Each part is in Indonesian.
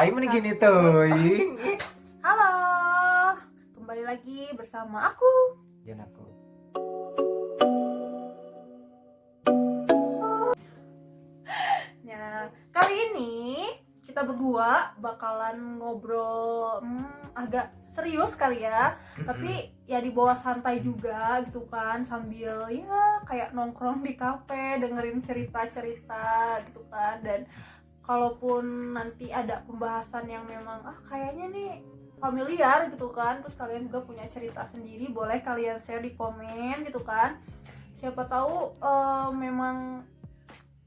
Aing mah gini tuh. Halo, kembali lagi bersama aku. Dan aku. Nah, kali ini kita berdua bakalan ngobrol agak serius kali ya, tapi ya di bawah santai juga gitu kan, sambil ya kayak nongkrong di kafe dengerin cerita-cerita gitu kan. Dan kalaupun nanti ada pembahasan yang memang kayaknya nih familiar gitu kan, terus kalian juga punya cerita sendiri, boleh kalian share di komen gitu kan. Siapa tahu memang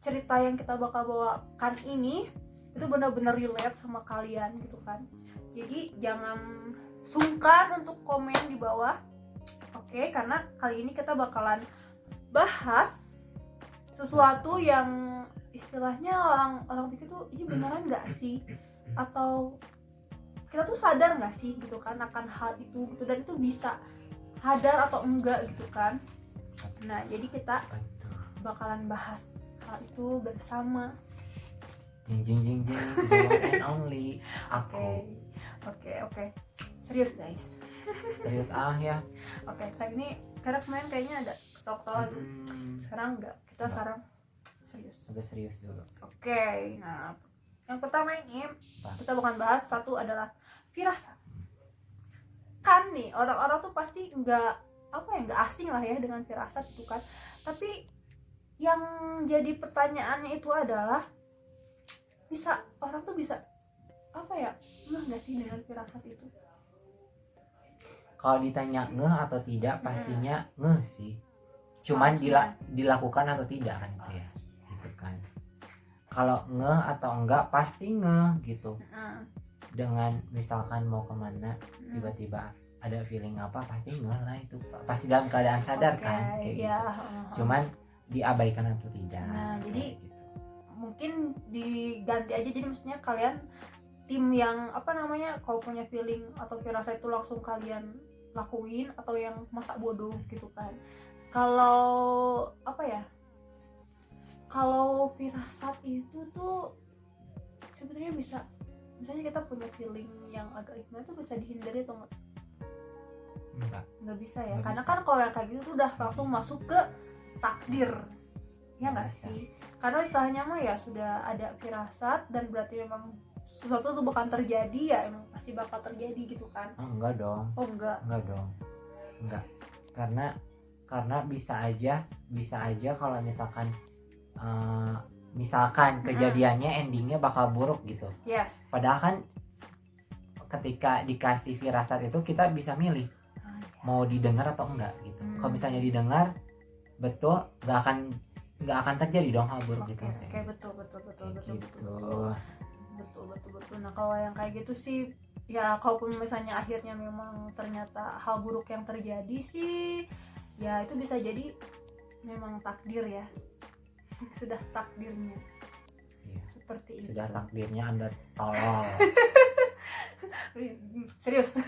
cerita yang kita bakal bawakan ini itu benar-benar relate sama kalian gitu kan. Jadi jangan sungkan untuk komen di bawah. Oke, karena kali ini kita bakalan bahas sesuatu yang istilahnya orang pikir tuh ini beneran nggak sih, atau kita tuh sadar nggak sih gitu kan akan hal itu gitu, dan itu bisa sadar atau enggak gitu kan. Nah, jadi kita bakalan bahas hal itu bersama. Jing, the one and only aku. Oke. Serius guys. Serius ya. Oke, kali ini karena kemarin kayaknya ada ketawa-ketawa tuh. Sekarang enggak. Kita sekarang serius. Agak serius dulu. Oke, nah yang pertama ini kita bakal bahas satu adalah firasat. Kan nih orang-orang tuh pasti nggak asing lah ya dengan firasat itu kan. Tapi yang jadi pertanyaannya itu adalah orang tuh bisa nggak sih dengan firasat itu? Kalau ditanya ngeh atau tidak, pastinya ngeh sih. Cuman dilakukan atau tidak kan itu ya. Gitu kan. Kalau ngeh atau enggak pasti ngeh gitu. Dengan misalkan mau kemana tiba-tiba ada feeling apa, pasti ngeh lah itu. Pasti dalam keadaan sadar kan kayak ya, gitu. Cuman diabaikan atau tidak. Nah, jadi gitu. Mungkin diganti aja, jadi maksudnya kalian tim yang kalau punya feeling atau firasat itu langsung kalian lakuin, atau yang masa bodoh gitu kan. Kalau kalau firasat itu tuh sebenarnya bisa, misalnya kita punya feeling yang agak gimana tuh, bisa dihindari atau nggak bisa ya, karena kan kalau yang kayak gitu tuh udah langsung masuk ke takdir ya nggak sih. Karena istilahnya mah ya sudah ada firasat dan berarti memang sesuatu tuh bakal terjadi, ya emang pasti bakal terjadi gitu kan. Enggak dong. Enggak dong. Karena bisa aja kalau misalkan kejadiannya endingnya bakal buruk gitu. Yes. Padahal kan ketika dikasih firasat itu kita bisa milih mau didengar atau enggak gitu. Kalau misalnya didengar betul, nggak akan terjadi dong hal buruk gitu. Oke, betul. Nah, kalau yang kayak gitu sih ya, kalaupun misalnya akhirnya memang ternyata hal buruk yang terjadi sih, ya itu bisa jadi memang takdir ya. Sudah takdirnya. Iya. Seperti itu. Sudah takdirnya Anda tolol. Serius.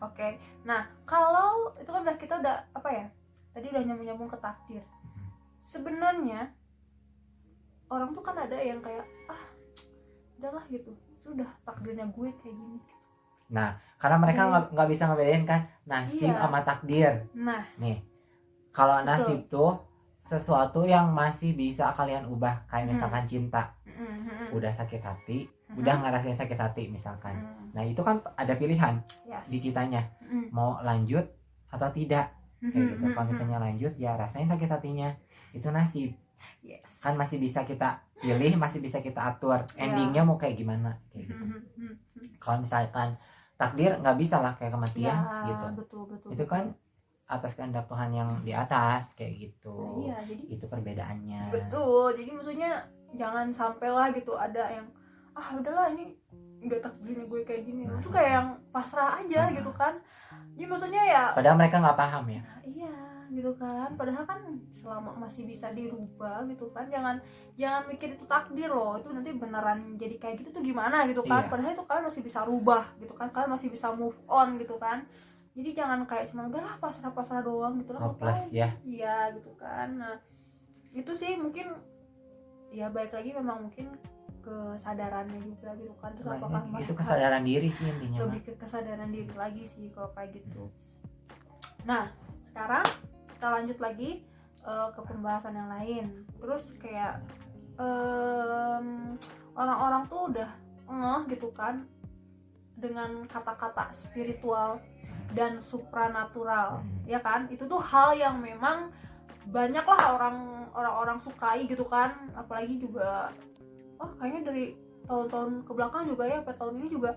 Oke. Nah, kalau itu kan kita udah tadi udah nyambung ke takdir. Sebenarnya orang tuh kan ada yang kayak udahlah gitu, sudah takdirnya gue kayak gini gitu. Nah, karena mereka nggak bisa ngebedain kan nasib sama takdir. Nah, nih kalau nasib tuh sesuatu yang masih bisa kalian ubah, kayak misalkan cinta. Udah sakit hati, udah ngerasain sakit hati misalkan. Nah, itu kan ada pilihan di kitanya, mau lanjut atau tidak kayak gitu. Kalau misalnya lanjut, ya rasain sakit hatinya, itu nasib. Yes. Kan masih bisa kita pilih, masih bisa kita atur endingnya mau kayak gimana kayak gitu. Kalau misalkan takdir nggak bisa lah, kayak kematian gitu. Betul. Itu kan atas kehendak Tuhan yang di atas kayak gitu. Nah, jadi itu perbedaannya. Betul. Jadi maksudnya jangan sampai lah gitu ada yang udahlah ini udah takdirnya gue kayak gini. Itu kayak yang pasrah aja gitu kan. Jadi maksudnya ya padahal mereka nggak paham ya. Iya gitu kan. Padahal kan selama masih bisa dirubah gitu kan, jangan mikir itu takdir loh, itu nanti beneran jadi kayak gitu tuh gimana gitu kan. Iya. Padahal itu kalian masih bisa rubah gitu kan, kalian masih bisa move on gitu kan. Jadi jangan kayak cuma udahlah pasrah doang gitu lah. Hopeless ya. Iya gitu kan. Nah, itu sih mungkin ya baik lagi memang mungkin kesadarannya juga gitu kan. Terus Banyak, apakah itu mereka kesadaran diri sih intinya lebih mah. ke kesadaran diri lagi sih kalau kayak gitu. Nah sekarang kita lanjut lagi ke pembahasan yang lain. Terus kayak orang-orang tuh udah ngeh gitu kan dengan kata-kata spiritual dan supranatural, ya kan? Itu tuh hal yang memang banyaklah orang-orang sukai gitu kan. Apalagi juga kayaknya dari tahun-tahun kebelakang juga ya, sampai tahun ini juga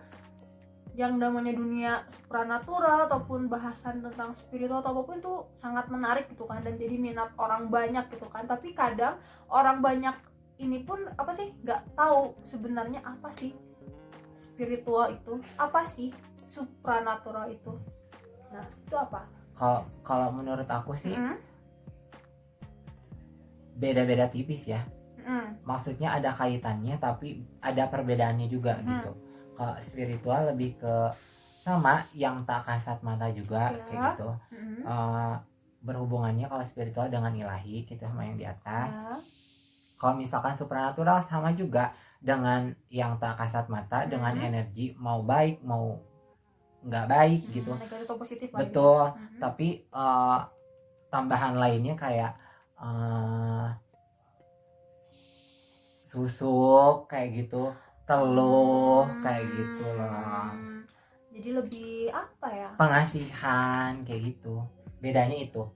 yang namanya dunia supranatural ataupun bahasan tentang spiritual atau apapun itu sangat menarik gitu kan, dan jadi minat orang banyak gitu kan. Tapi kadang orang banyak ini pun apa sih nggak tahu sebenarnya apa sih spiritual itu, apa sih supranatural itu. Nah itu apa? Kalau menurut aku sih beda-beda tipis ya. Maksudnya ada kaitannya tapi ada perbedaannya juga gitu. Kalau spiritual lebih ke sama yang tak kasat mata juga kayak gitu. Berhubungannya kalau spiritual dengan ilahi gitu, sama yang di atas. Kalau misalkan supranatural sama juga dengan yang tak kasat mata, dengan energi mau baik mau nggak baik gitu, negatif atau positif betul lagi. tapi tambahan lainnya kayak susuk kayak gitu, teluh kayak gitu loh, jadi lebih apa ya, pengasihan kayak gitu. Bedanya itu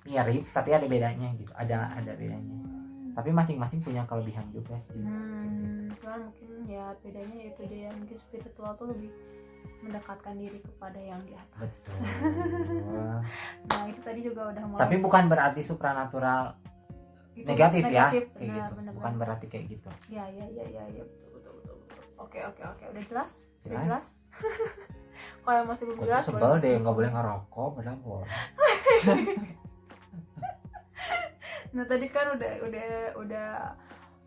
mirip tapi ada bedanya gitu, ada bedanya, tapi masing-masing punya kelebihan juga sih. Cuman mungkin ya bedanya itu aja ya, mungkin spiritual tuh lebih mendekatkan diri kepada yang di atas. Betul. Nah itu tadi juga udah mulai. Tapi bukan berarti supranatural itu negatif ya, kayak benar, gitu. Benar, bukan berarti kayak gitu. Ya betul. Oke, udah jelas? Kalau yang masih belum Gue jelas tuh sebel deh, nggak boleh ngerokok padahal boleh. Nah tadi kan udah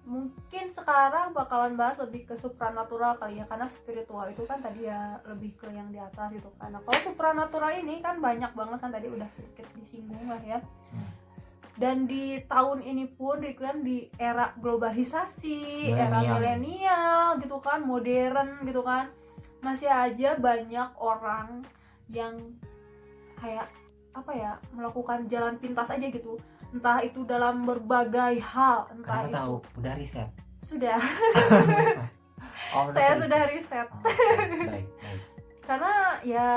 mungkin sekarang bakalan bahas lebih ke supranatural kali ya, karena spiritual itu kan tadi ya lebih ke yang di atas gitu kan. Nah kalau supranatural ini kan banyak banget kan, tadi udah sedikit disinggung lah ya. Dan di tahun ini pun di era globalisasi, era milenial gitu kan, modern gitu kan, masih aja banyak orang yang kayak apa ya, melakukan jalan pintas aja gitu, entah itu dalam berbagai hal, entah Kenapa itu tahu? Udah riset. Sudah. Saya sudah riset. Baik. Karena ya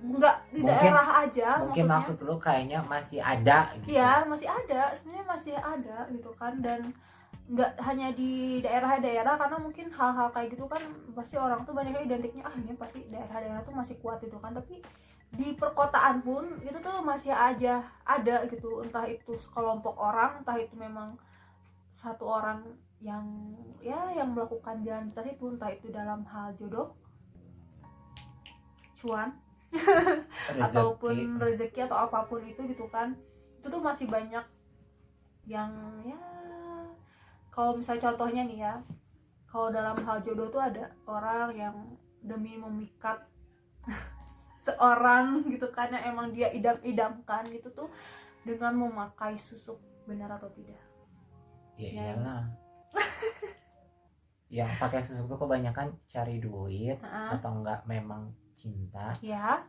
nggak di mungkin, daerah aja, mungkin maksud lu kayaknya masih ada gitu. Iya masih ada, sebenarnya masih ada gitu kan, dan nggak hanya di daerah-daerah, karena mungkin hal-hal kayak gitu kan pasti orang tuh banyaknya identiknya ini pasti daerah-daerah tuh masih kuat gitu kan, tapi di perkotaan pun itu tuh masih aja ada gitu, entah itu sekelompok orang, entah itu memang satu orang yang melakukan jalan pintas itu, entah itu dalam hal jodoh, cuan, ataupun rezeki atau apapun itu gitu kan. Itu tuh masih banyak yang ya, kalau misalnya contohnya nih ya, kalau dalam hal jodoh tuh ada orang yang demi memikat seorang gitu kan, yang emang dia idam-idamkan gitu tuh dengan memakai susuk, benar atau tidak? Ya iyalah. Yang pakai susuk tuh kebanyakan cari duit atau enggak memang cinta ya,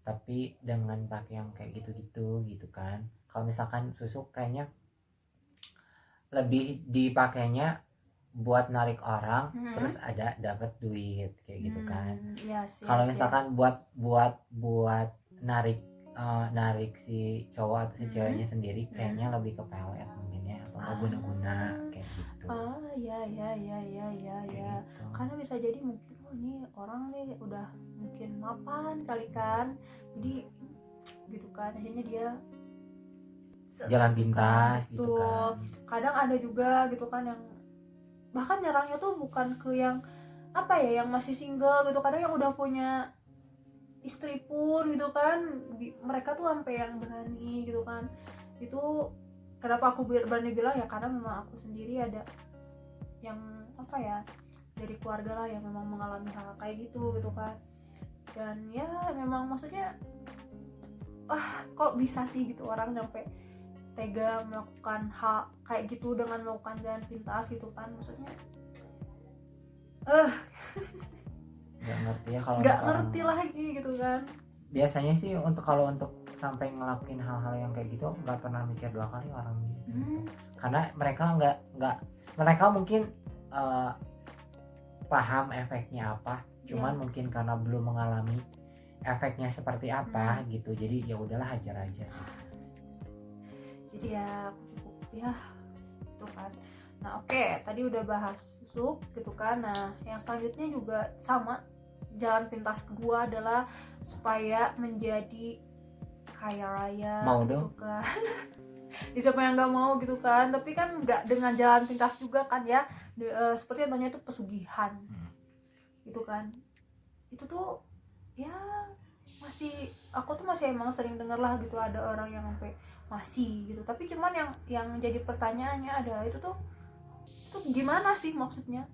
tapi dengan pakai yang kayak gitu kan. Kalau misalkan susuk kayaknya lebih dipakainya buat narik orang, terus ada dapat duit kayak gitu kan. Kalau misalkan buat narik si cowok atau si ceweknya sendiri, kayaknya lebih ke pelet mungkin ya, atau guna-guna kayak gitu. Ya gitu. Karena bisa jadi mungkin ini orang nih udah mungkin mapan kali kan, jadi gitu kan, akhirnya dia jalan pintas gitu kan. Kadang ada juga gitu kan yang bahkan nyerangnya tuh bukan ke yang apa ya, yang masih single gitu, kadang yang udah punya istri pun gitu kan, mereka tuh sampai yang berani gitu kan. Itu kenapa aku berani bilang ya, karena memang aku sendiri ada yang apa ya, dari keluarga lah yang memang mengalami hal kayak gitu kan. Dan ya memang maksudnya kok bisa sih gitu orang sampai tega melakukan hal kayak gitu dengan melakukan jalan pintas gitu kan, maksudnya nggak ngerti ya kalau nggak untuk ngerti lagi gitu kan. biasanya sih kalau untuk sampai ngelakuin hal-hal yang kayak gitu nggak pernah mikir dua kali orang gitu. Karena mereka nggak mereka mungkin paham efeknya apa, cuman mungkin karena belum mengalami efeknya seperti apa gitu, jadi ya udahlah hajar aja gitu. Jadi ya cukup ya gitu kan. Nah oke, tadi udah bahas susuk gitu kan. Nah yang selanjutnya juga sama, jalan pintas kedua adalah supaya menjadi kaya raya. Mau gitu dong kan. Siapa yang nggak mau gitu kan, tapi kan nggak dengan jalan pintas juga kan ya. Seperti contohnya itu pesugihan gitu kan. Itu tuh ya aku tuh masih emang sering denger lah gitu, ada orang yang sampai masih gitu. Tapi cuman yang jadi pertanyaannya adalah itu tuh gimana sih maksudnya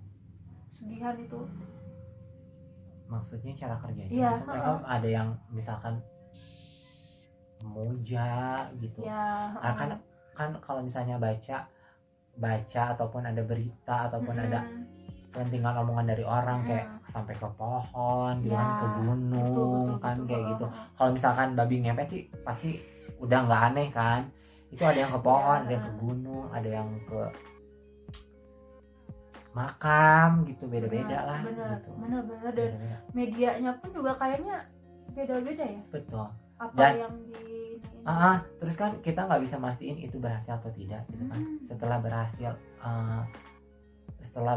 pesugihan itu? maksudnya cara kerjanya Iya, gitu. Mereka ada yang misalkan muja gitu ya kan kalau misalnya baca ataupun ada berita ataupun ada selentingan omongan dari orang kayak sampai ke pohon gitu kan, ke gunung kan, kayak gitu. Kalau misalkan babi ngepet sih pasti udah nggak aneh kan, itu ada yang ke pohon, ada yang ke gunung, ada yang ke makam gitu, beda-beda lah gitu. bener dan Beda-beda. medianya pun juga kayaknya beda-beda ya, Betul. apa Dan yang di terus kan kita nggak bisa mastiin itu berhasil atau tidak gitu kan. Setelah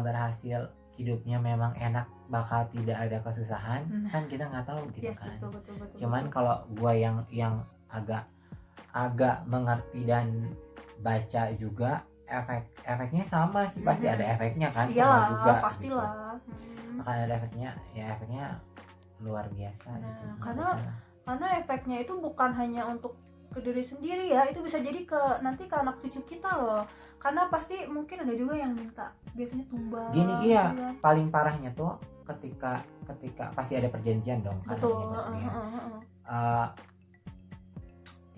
berhasil hidupnya memang enak, bakal tidak ada kesusahan, kan kita nggak tahu gitu kan. betul, Cuman kalau gua yang agak mengerti dan baca juga, efeknya sama sih, pasti ada efeknya kan. Iyalah, sama juga pastilah gitu. Akan ada efeknya, ya efeknya luar biasa gitu. Karena efeknya itu bukan hanya untuk ke diri sendiri ya, itu bisa jadi nanti ke anak cucu kita loh, karena pasti mungkin ada juga yang minta biasanya tumbal gini. Iya, gitu kan. paling parahnya tuh ketika pasti ada perjanjian dong kan. Betul.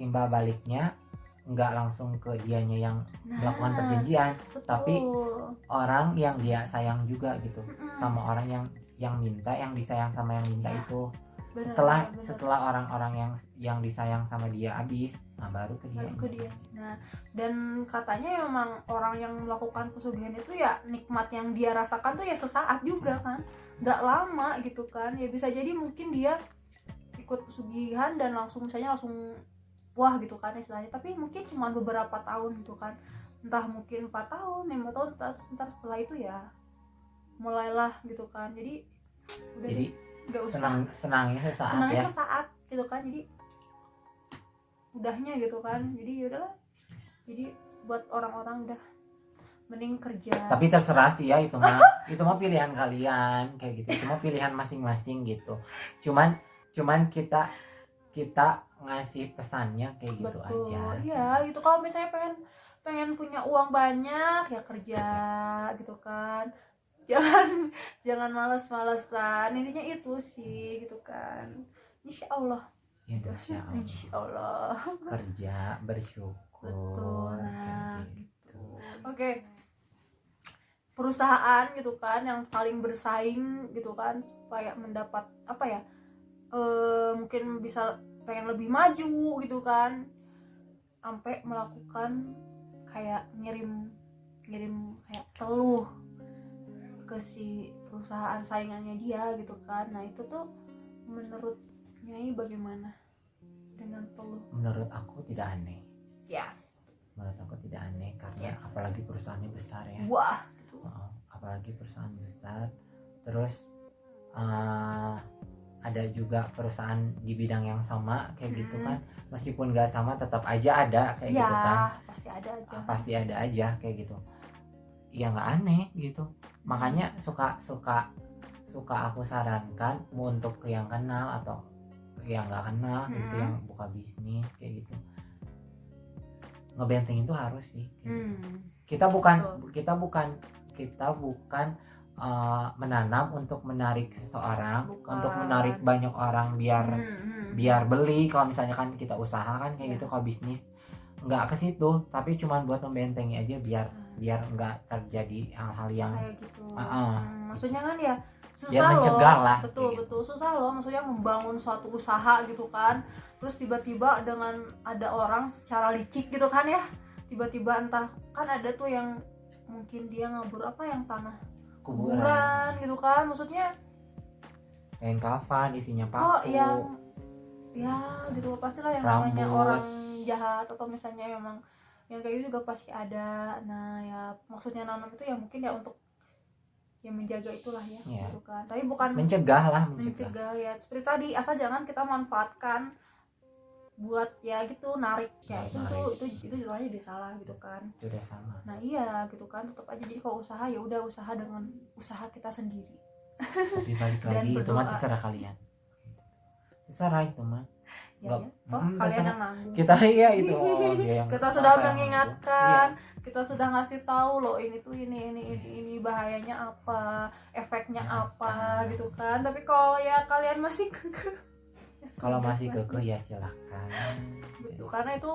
Timbal baliknya nggak langsung ke dianya yang melakukan perjanjian, betul. tapi orang yang dia sayang juga gitu sama orang yang minta, yang disayang sama yang minta itu. Setelah orang-orang yang disayang sama dia habis, nah baru ke dia. Nah, dan katanya memang orang yang melakukan pesugihan itu ya nikmat yang dia rasakan tuh ya sesaat juga kan, nggak lama gitu kan. Ya bisa jadi mungkin dia ikut pesugihan dan langsung wah gitu kan istilahnya, tapi mungkin cuma beberapa tahun gitu kan, entah mungkin 4 tahun 5 tahun, ntar setelah itu ya mulailah gitu kan. Jadi udah nggak usah senangnya sesaat gitu kan, jadi udahnya gitu kan. Jadi yaudahlah, jadi buat orang-orang udah mending kerja. Tapi terserah sih ya, itu mah pilihan kalian kayak gitu, itu mah pilihan masing-masing gitu. Cuman kita ngasih pesannya kayak gitu. Betul, aja ya gitu. Kalau misalnya pengen punya uang banyak ya kerja gitu kan, jangan malas-malesan, intinya itu sih gitu kan. Insya Allah kerja bersyukur. betul. Nah gitu. Oke. Perusahaan gitu kan yang saling bersaing gitu kan supaya mendapat apa ya, mungkin bisa pengen lebih maju gitu kan, sampai melakukan kayak ngirim kayak teluh ke si perusahaan saingannya dia gitu kan. Nah itu tuh menurut Nyai bagaimana dengan teluh? Menurut aku tidak aneh. Yes. Menurut aku tidak aneh karena apalagi perusahaannya besar ya. Wah. Apalagi perusahaan besar, terus ada juga perusahaan di bidang yang sama kayak gitu kan, meskipun gak sama tetap aja ada kayak gitu kan. Pasti ada aja kayak gitu. Ya nggak aneh gitu. Makanya suka aku sarankan untuk ke yang kenal atau yang nggak kenal gitu, yang buka bisnis kayak gitu, ngebentengin itu harus sih kayak gitu. Kita bukan menanam untuk menarik seseorang, untuk menarik banyak orang biar beli. Kalau misalnya kan kita usaha kan kayak gitu, kalau bisnis nggak ke situ, tapi cuman buat membentengi aja biar nggak terjadi hal-hal yang kayak gitu. uh-uh. Maksudnya kan ya Biar susah loh, mencegah lah, betul kayak betul susah loh, maksudnya membangun suatu usaha gitu kan, terus tiba-tiba dengan ada orang secara licik gitu kan ya, tiba-tiba entah kan ada tuh yang mungkin dia ngabur apa yang tanah kuburan gitu kan, maksudnya kain kafan isinya kok paku, yang ya gitu pastilah yang namanya rambut. orang jahat atau misalnya memang yang kayak gitu juga pasti ada. Nah ya maksudnya nanam itu ya mungkin ya untuk ya menjaga itulah ya, Iya. gitu kan, tapi bukan mencegah ya seperti tadi, asal jangan kita manfaatkan buat ya gitu narik ya, itu namanya dia salah gitu kan. Itu udah sama. Nah iya gitu kan, tetap aja jadi kalau usaha ya udah usaha dengan usaha kita sendiri. Tapi balik lagi itu mah terserah kalian, terserah itu mah ya, kalian terserah. yang nanggung Kita ya itu dia yang kita sudah mengingatkan, kita sudah ngasih tahu loh ini tuh ini bahayanya apa, efeknya apa gitu kan, tapi kalau ya kalian masih kekeh kalau masih kekeh ya silakan gitu, karena itu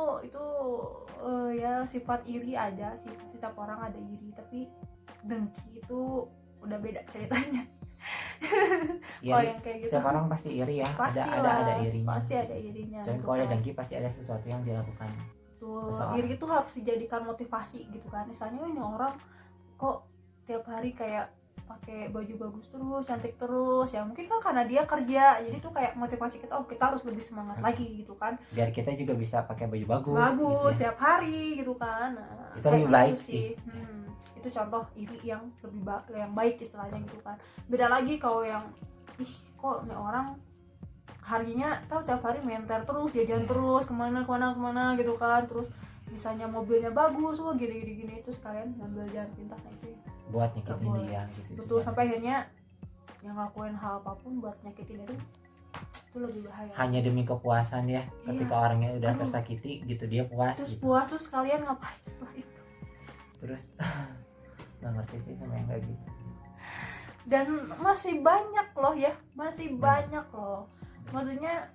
ya sifat iri aja sih, setiap orang ada iri, tapi dengki itu udah beda ceritanya. Kalau yang kayak gitu setiap orang pasti iri ya, ada irinya, pasti ada irinya dan gitu kalau ada kan. dengki pasti ada sesuatu yang dilakukan. Tuh, iri itu harus dijadikan motivasi gitu kan, misalnya ini orang kok tiap hari kayak pakai baju bagus terus, cantik terus, ya mungkin kan karena dia kerja, jadi tuh kayak motivasi kita, oh kita harus lebih semangat lagi gitu kan, biar kita juga bisa pakai baju bagus gitu ya. tiap hari gitu kan. Nah, itu lebih baik sih. Itu contoh iri yang lebih yang baik istilahnya gitu kan. Beda lagi kalau yang kok nih orang harinya tahu tiap hari menter terus, jajan terus, kemana gitu kan, terus misalnya mobilnya bagus, wah gini itu sekalian ngambil jalan pintas itu buat nyakitin dia gitu. Betul, sampai akhirnya yang ngelakuin hal apapun buat nyakitin itu lebih bahaya. Hanya demi kepuasan ya, ketika orangnya udah tersakiti gitu dia puas. Terus gitu. puas terus kalian ngapain setelah itu? Terus nggak ngerti sih sama yang kayak gitu. Dan masih banyak loh ya, banyak loh. Maksudnya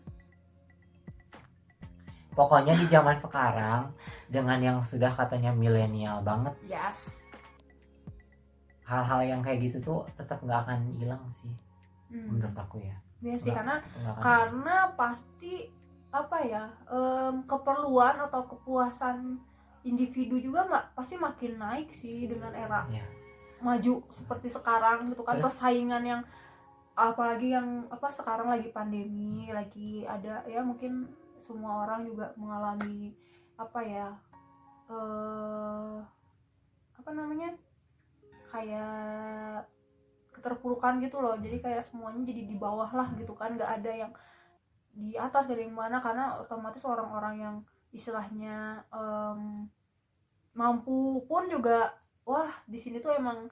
pokoknya di zaman sekarang dengan yang sudah katanya milenial banget, hal-hal yang kayak gitu tuh tetap nggak akan hilang sih, menurut aku ya. Iya sih, karena pasti apa ya, keperluan atau kepuasan individu juga pasti makin naik sih dengan era maju seperti sekarang gitu kan. Persaingan yang apalagi yang sekarang lagi pandemi, lagi ada ya, mungkin semua orang juga mengalami kayak keterpurukan gitu loh, jadi kayak semuanya jadi di bawah lah gitu kan, nggak ada yang di atas, gak ada yang mana, karena otomatis orang-orang yang istilahnya mampu pun juga di sini tuh emang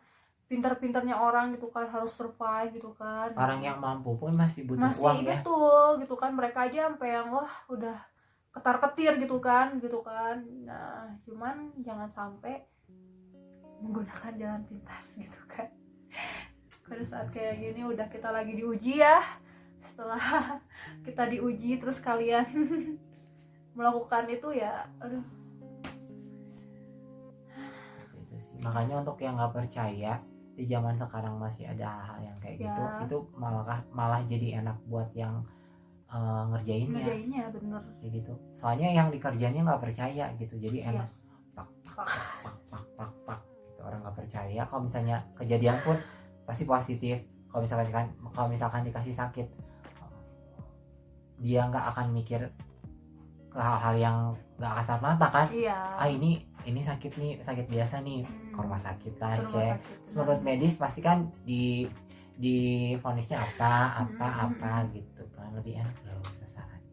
pintar-pintarnya orang gitu kan, harus survive gitu kan. Orang yang mampu pun masih butuh uang ya. Betul gitu kan, mereka aja sampai yang udah ketar-ketir gitu kan. Nah cuman jangan sampai menggunakan jalan pintas gitu kan. Pada saat kayak gini udah kita lagi diuji ya, setelah kita diuji terus kalian melakukan itu ya, aduh. Itu sih. Makanya untuk yang nggak percaya di zaman sekarang masih ada hal-hal yang kayak gitu, itu malah jadi enak buat yang ngerjainnya bener kayak gitu. Soalnya yang dikerjainnya nggak percaya gitu, jadi enak pak gitu. Orang nggak percaya, kalau misalnya kejadian pun pasti positif. Kalau misalkan dikasih sakit, dia nggak akan mikir ke hal-hal yang nggak kasat mata kan. Ini sakit nih, sakit biasa nih, ke rumah sakit lah, cek. Menurut medis pasti kan di vonisnya apa gitu kan, lebih enak loh sasarannya.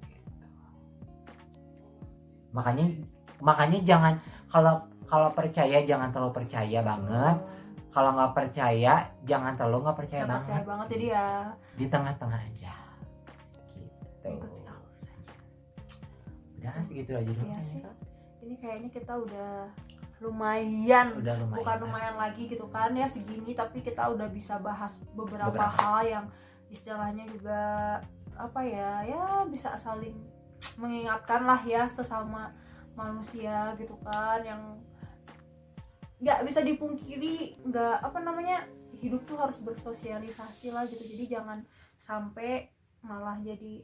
Gitu. Makanya jangan, kalau percaya jangan terlalu percaya banget. Kalau nggak percaya jangan terlalu nggak percaya banget. Jadi ya di tengah-tengah aja gitu. Udah segitu aja dulu ya, sih. Ini kayaknya kita udah lumayan, bukan lumayan lagi gitu kan ya, segini tapi kita udah bisa bahas beberapa hal yang istilahnya juga ya bisa saling mengingatkan lah ya sesama manusia gitu kan, yang nggak bisa dipungkiri, nggak apa namanya, hidup tuh harus bersosialisasi lah gitu. Jadi jangan sampai malah jadi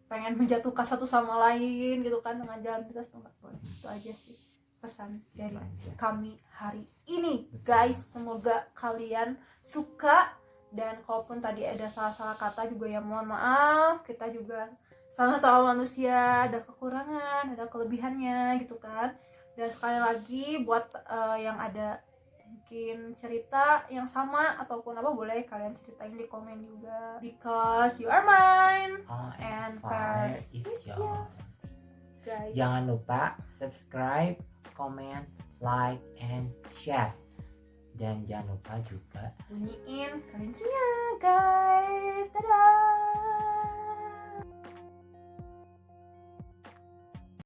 pengen menjatuhkan satu sama lain gitu kan dengan jalan pintas, nggak boleh. Itu aja sih pesan dari kami hari ini guys. Semoga kalian suka, dan kalaupun tadi ada salah-salah kata juga ya mohon maaf, kita juga sama-sama manusia, ada kekurangan ada kelebihannya gitu kan. Dan sekali lagi buat yang ada mungkin cerita yang sama ataupun apa, boleh kalian ceritain di komen juga, because you are mine and Paris is yours guys. Jangan lupa subscribe, comment, like, and share. Dan jangan lupa juga bunyiin kelincingan.